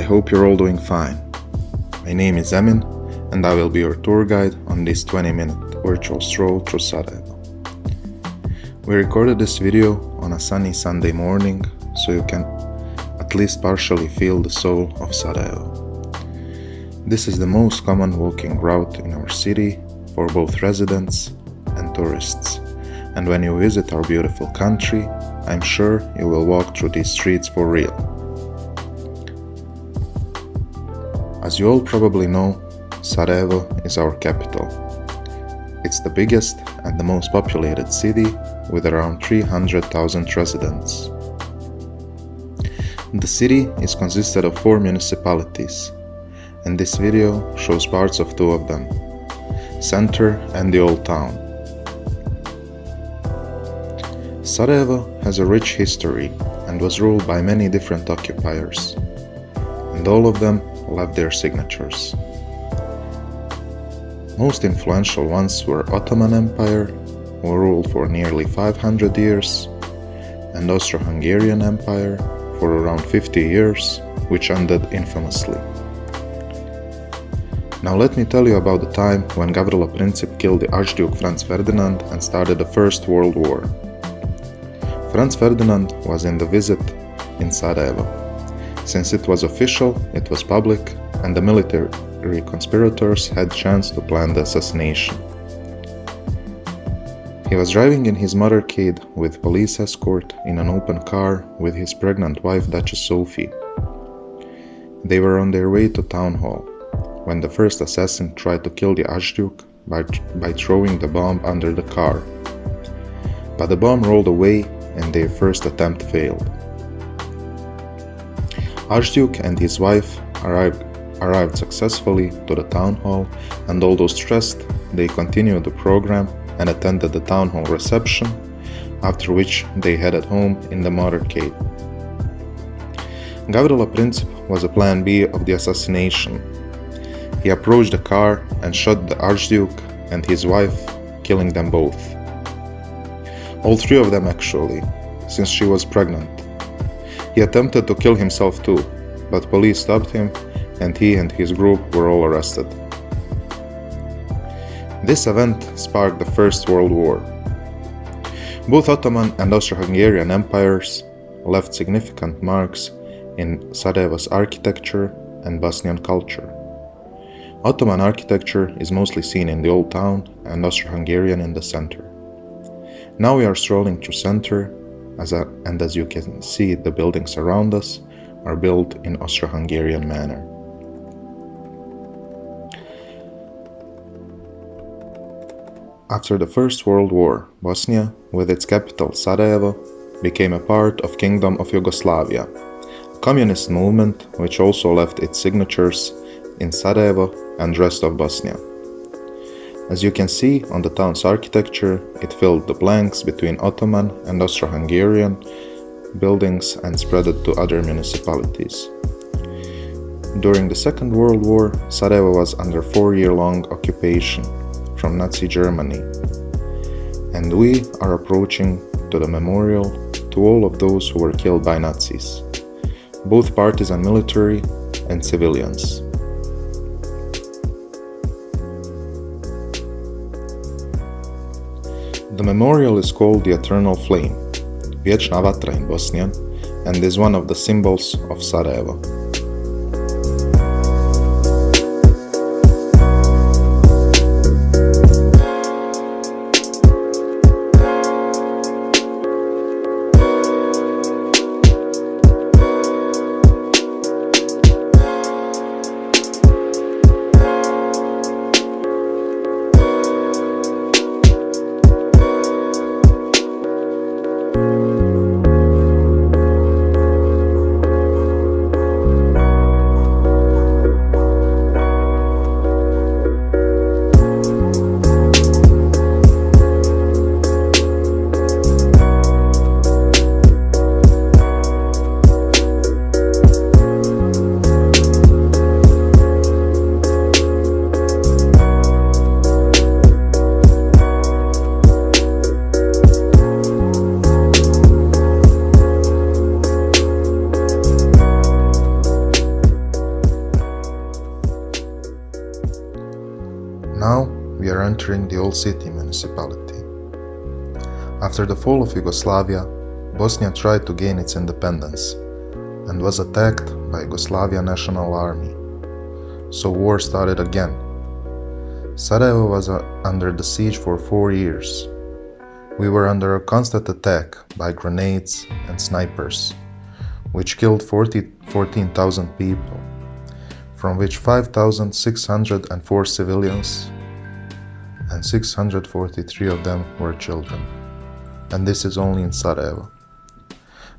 hope you're all doing fine. My name is Emin, and I will be your tour guide on this 20-minute virtual stroll through Sarajevo. We recorded this video on a sunny Sunday morning, so you can at least partially feel the soul of Sarajevo. This is the most common walking route in our city for both residents and tourists. And when you visit our beautiful country, I'm sure you will walk through these streets for real. As you all probably know, Sarajevo is our capital. It's the biggest and the most populated city with around 300,000 residents. The city is consisted of 4 municipalities, and this video shows parts of 2 of them, Center and the Old Town. Sarajevo has a rich history and was ruled by many different occupiers, and all of them left their signatures. Most influential ones were Ottoman Empire, who ruled for nearly 500 years, and Austro-Hungarian Empire for around 50 years, which ended infamously. Now let me tell you about the time when Gavrilo Princip killed the Archduke Franz Ferdinand and started the First World War. Franz Ferdinand was in the visit in Sarajevo. Since it was official, it was public, and the military conspirators had chance to plan the assassination. He was driving in his motorcade with police escort in an open car with his pregnant wife Duchess Sophie. They were on their way to town hall when the first assassin tried to kill the Archduke by throwing the bomb under the car. But the bomb rolled away and their first attempt failed. Archduke and his wife arrived successfully to the town hall, and although stressed, they continued the program and attended the town hall reception, after which they headed home in the motorcade. Gavrilo Princip was a plan B of the assassination. He approached the car and shot the Archduke and his wife, killing them both. All 3 of them actually, since she was pregnant. He attempted to kill himself too, but police stopped him and he and his group were all arrested. This event sparked the First World War. Both Ottoman and Austro-Hungarian empires left significant marks in Sarajevo's architecture and Bosnian culture. Ottoman architecture is mostly seen in the Old Town and Austro-Hungarian in the center. Now we are strolling through center, and as you can see, the buildings around us are built in Austro-Hungarian manner. After the First World War, Bosnia, with its capital Sarajevo, became a part of Kingdom of Yugoslavia, a communist movement which also left its signatures in Sarajevo and rest of Bosnia. As you can see on the town's architecture, it filled the blanks between Ottoman and Austro-Hungarian buildings and spread it to other municipalities. During the Second World War, Sarajevo was under 4-year-long occupation from Nazi Germany, and we are approaching to the memorial to all of those who were killed by Nazis, both partisan military and civilians. The memorial is called the Eternal Flame, Vječna vatra in Bosnian, and is one of the symbols of Sarajevo. capturing the old city municipality. After the fall of Yugoslavia, Bosnia tried to gain its independence and was attacked by Yugoslavia National Army. So war started again. Sarajevo was under the siege for 4 years. We were under a constant attack by grenades and snipers, which killed 14,000 people, from which 5,604 civilians and 643 of them were children. And this is only in Sarajevo.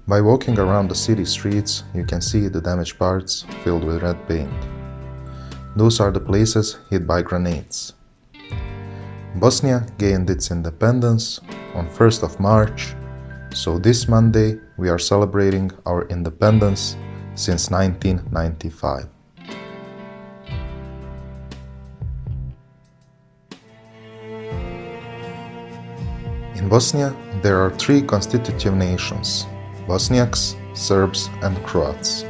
By walking around the city streets, you can see the damaged parts filled with red paint. Those are the places hit by grenades. Bosnia gained its independence on 1st of March, so this Monday we are celebrating our independence since 1995. In Bosnia, there are 3 constitutive nations: Bosniaks, Serbs, and Croats,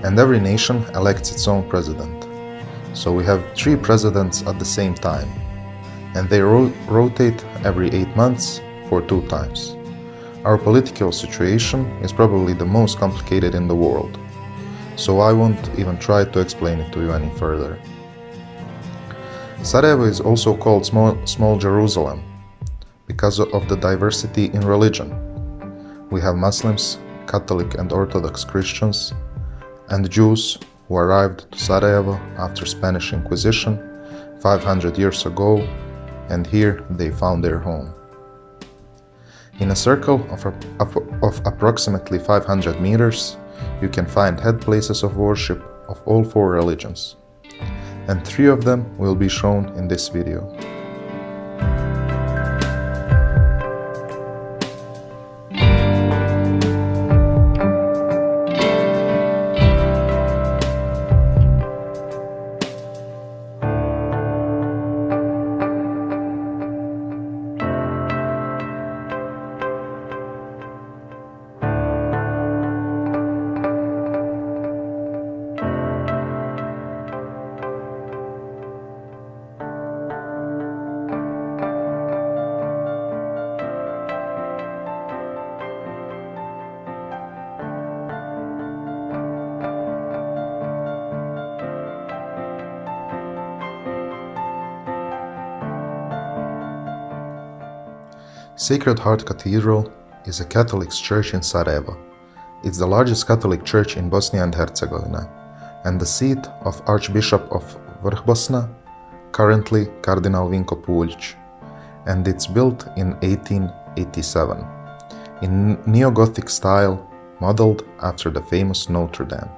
and every nation elects its own president. So we have 3 presidents at the same time, and they rotate every 8 months for 2 times. Our political situation is probably the most complicated in the world, so I won't even try to explain it to you any further. Sarajevo is also called Small Jerusalem because of the diversity in religion. We have Muslims, Catholic and Orthodox Christians, and Jews who arrived to Sarajevo after Spanish Inquisition 500 years ago, and here they found their home. In a circle of approximately 500 meters, you can find head places of worship of all 4 religions, and 3 of them will be shown in this video. Sacred Heart Cathedral is a Catholic church in Sarajevo. It's the largest Catholic church in Bosnia and Herzegovina, and the seat of Archbishop of Vrhbosna, currently Cardinal Vinko Puljic, and it's built in 1887, in neo-Gothic style, modeled after the famous Notre Dame.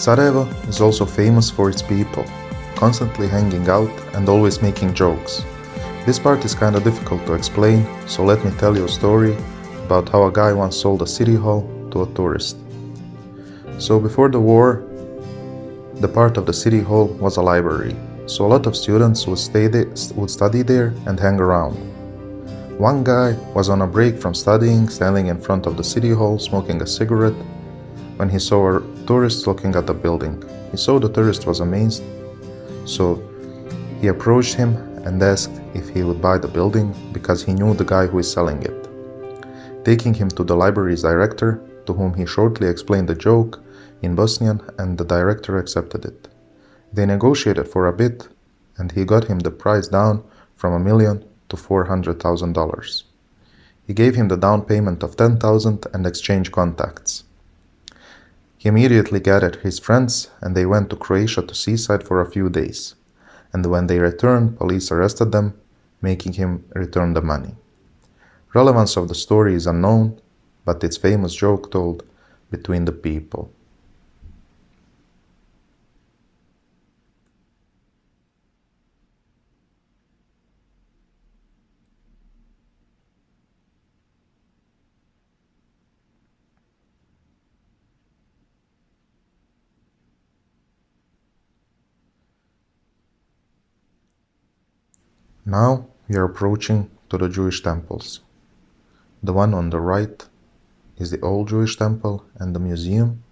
Sarajevo is also famous for its people, constantly hanging out and always making jokes. This part is kinda difficult to explain, so let me tell you a story about how a guy once sold a city hall to a tourist. So before the war, the part of the city hall was a library, so a lot of students would study there and hang around. One guy was on a break from studying, standing in front of the city hall smoking a cigarette, when he saw a tourist looking at the building. He saw the tourist was amazed, so he approached him and asked if he would buy the building because he knew the guy who is selling it. Taking him to the library's director, to whom he shortly explained the joke in Bosnian, and the director accepted it. They negotiated for a bit, and he got him the price down from $1 million to $400,000. He gave him the down payment of $10,000 and exchanged contacts. He immediately gathered his friends and they went to Croatia to seaside for a few days. And when they returned, police arrested them, making him return the money. Relevance of the story is unknown, but it's famous joke told between the people. Now we are approaching to the Jewish temples. The one on the right is the old Jewish temple and the museum,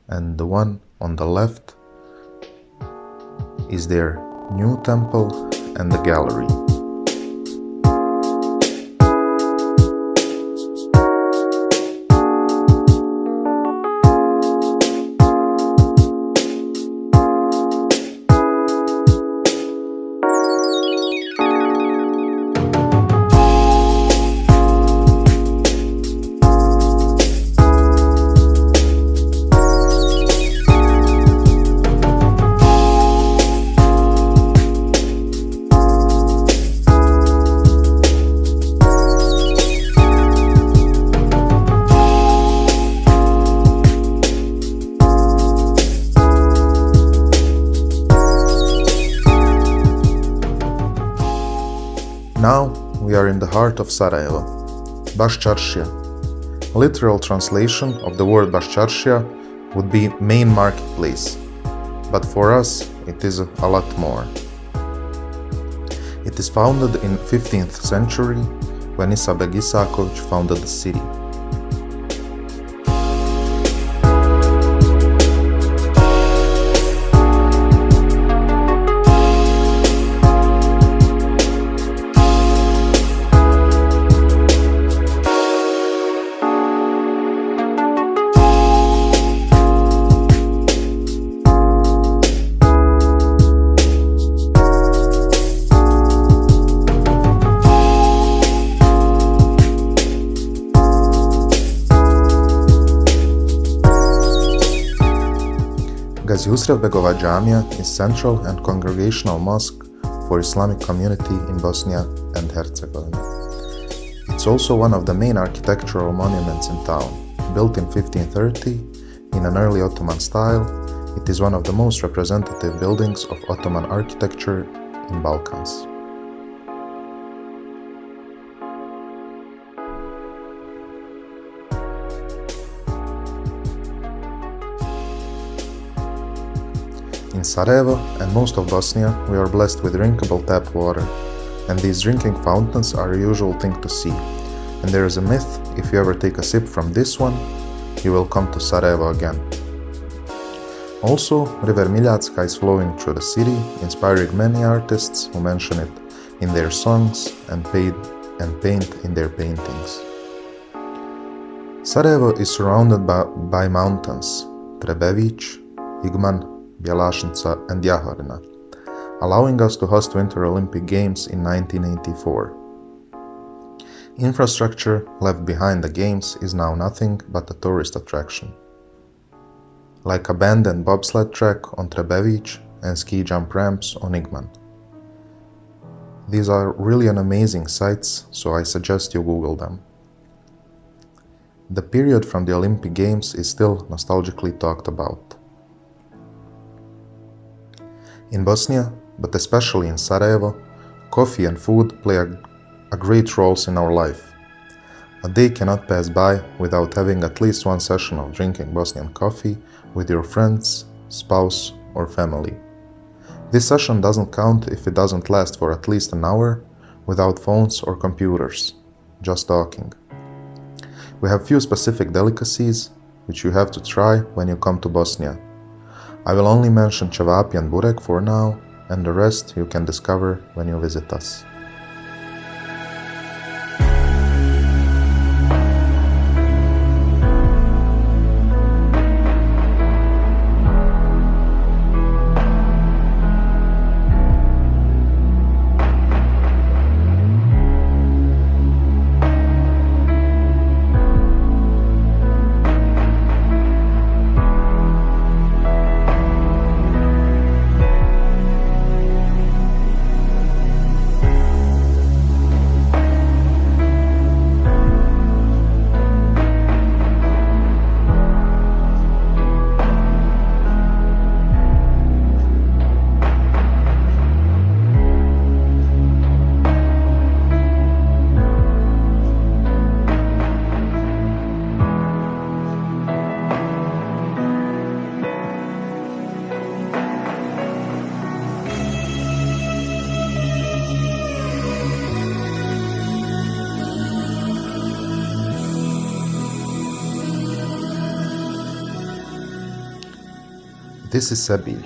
and the one on the left is their new temple and the gallery. Now we are in the heart of Sarajevo, Baščaršija. A literal translation of the word Baščaršija would be main marketplace, but for us it is a lot more. It is founded in 15th century when Isabek Isaković founded the city. Gazi Usrevbegova Džamija is central and congregational mosque for Islamic community in Bosnia and Herzegovina. It's also one of the main architectural monuments in town. Built in 1530 in an early Ottoman style, it is one of the most representative buildings of Ottoman architecture in Balkans. In Sarajevo and most of Bosnia, we are blessed with drinkable tap water, and these drinking fountains are a usual thing to see. And there is a myth, if you ever take a sip from this one, you will come to Sarajevo again. Also, River Miljacka is flowing through the city, inspiring many artists who mention it in their songs and paint in their paintings. Sarajevo is surrounded by mountains, Trebević, Igman, Bjelašnica and Jahorina, allowing us to host Winter Olympic Games in 1984. Infrastructure left behind the Games is now nothing but a tourist attraction, like abandoned bobsled track on Trebević and ski jump ramps on Igman. These are really an amazing sights, so I suggest you Google them. The period from the Olympic Games is still nostalgically talked about. In Bosnia, but especially in Sarajevo, coffee and food play a great roles in our life. A day cannot pass by without having at least one session of drinking Bosnian coffee with your friends, spouse, or family. This session doesn't count if it doesn't last for at least an hour without phones or computers, just talking. We have few specific delicacies which you have to try when you come to Bosnia. I will only mention cevapi and burek for now, and the rest you can discover when you visit us. This is SaMED,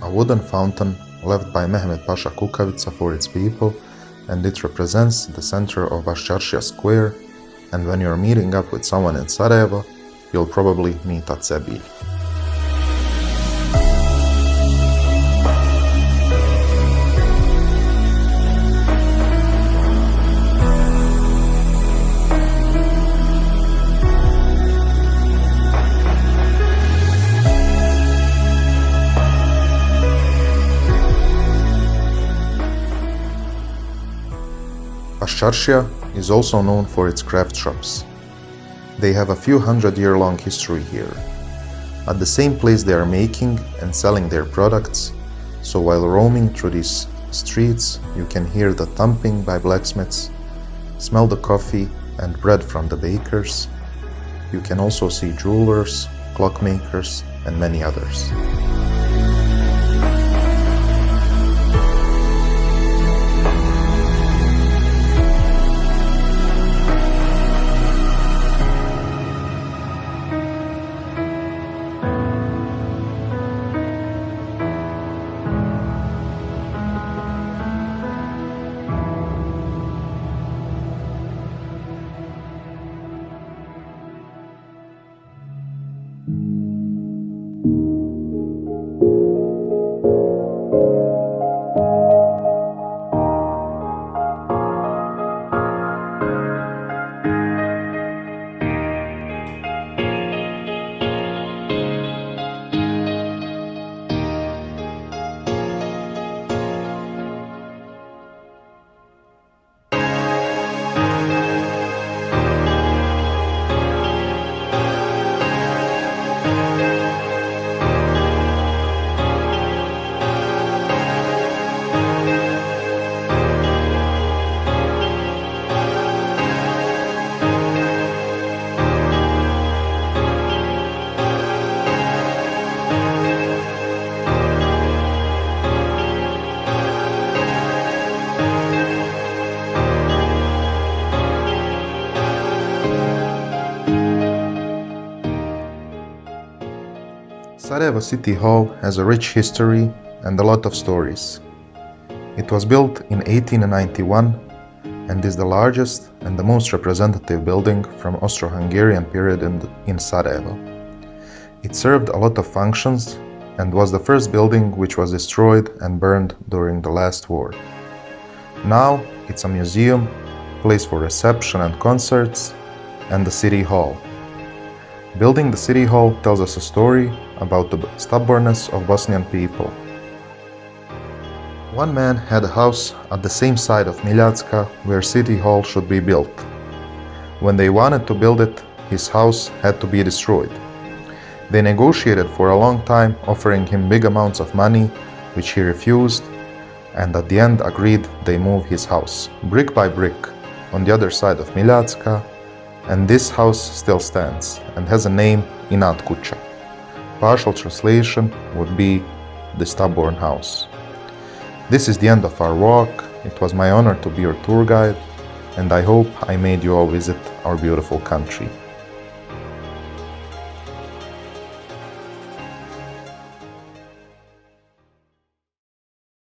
a wooden fountain left by Mehmed Pasha Kukavica for its people, and it represents the center of Baščaršija Square, and when you're meeting up with someone in Sarajevo, you'll probably meet at SaMED. Baščaršija is also known for its craft shops. They have a few hundred-year-long history here. At the same place they are making and selling their products, so while roaming through these streets you can hear the thumping by blacksmiths, smell the coffee and bread from the bakers. You can also see jewelers, clockmakers and many others. Sarajevo City Hall has a rich history and a lot of stories. It was built in 1891 and is the largest and the most representative building from Austro-Hungarian period in Sarajevo. It served a lot of functions and was the first building which was destroyed and burned during the last war. Now it's a museum, place for reception and concerts, and the City Hall. Building the City Hall tells us a story about the stubbornness of Bosnian people. One man had a house at the same side of Miljacka where City Hall should be built. When they wanted to build it, his house had to be destroyed. They negotiated for a long time, offering him big amounts of money, which he refused, and at the end agreed they move his house, brick by brick, on the other side of Miljacka, and this house still stands and has a name, Inat Kuća. Partial translation would be the stubborn house. This is the end of our walk. It was my honor to be your tour guide, and I hope I made you all visit our beautiful country.